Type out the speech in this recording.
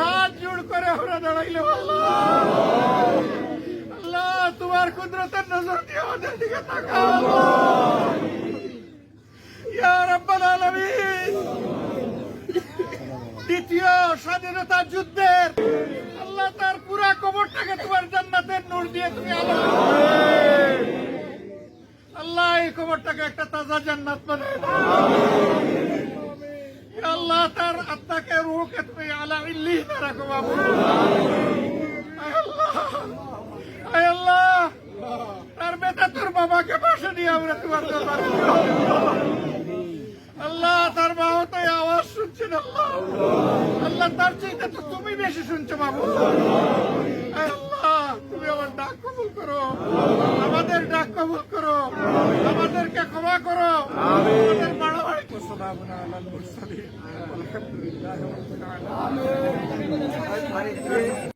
হাত জোড় করে আমরা দাঁড়াইলে আল্লাহ তোমার কুদরতের নজর দিয়ে আমাদের দিকে তাকাও ইয়া রাব্বাল আলামিন। দ্বিতীয় স্বাধীনতা যুদ্ধের আল্লাহ তার পুরা কবরটাকে তোমার জান্নাতের নূর দিয়ে তুমি আলো আল্লাহ এই কবরটাকে একটা তাজা জান্নাত বানায় আল্লাহ তার আত্মাকে রূহকে তুমি আলা ইল্লিয়িনে রাখো বাবু। আয় আল্লাহ তার বেটা তোর বাবাকে পাশে নিয়ে আমরা তোমার দরবারে আল্লাহ তার বাবা তো আওয়াজ শুনছেন আল্লাহ আল্লাহ তার চাইতে তো তুমি বেশি শুনছো বাবু। আল্লাহ তুমি আমার ডাক কবুল করো আমাদের ডাক কবুল করো আমাদেরকে ক্ষমা করো আমাদের বাড়াবাড়ি সালামুন আলাল মুরসালিন আলহামদুলিল্লাহি রাব্বিল আলামিন।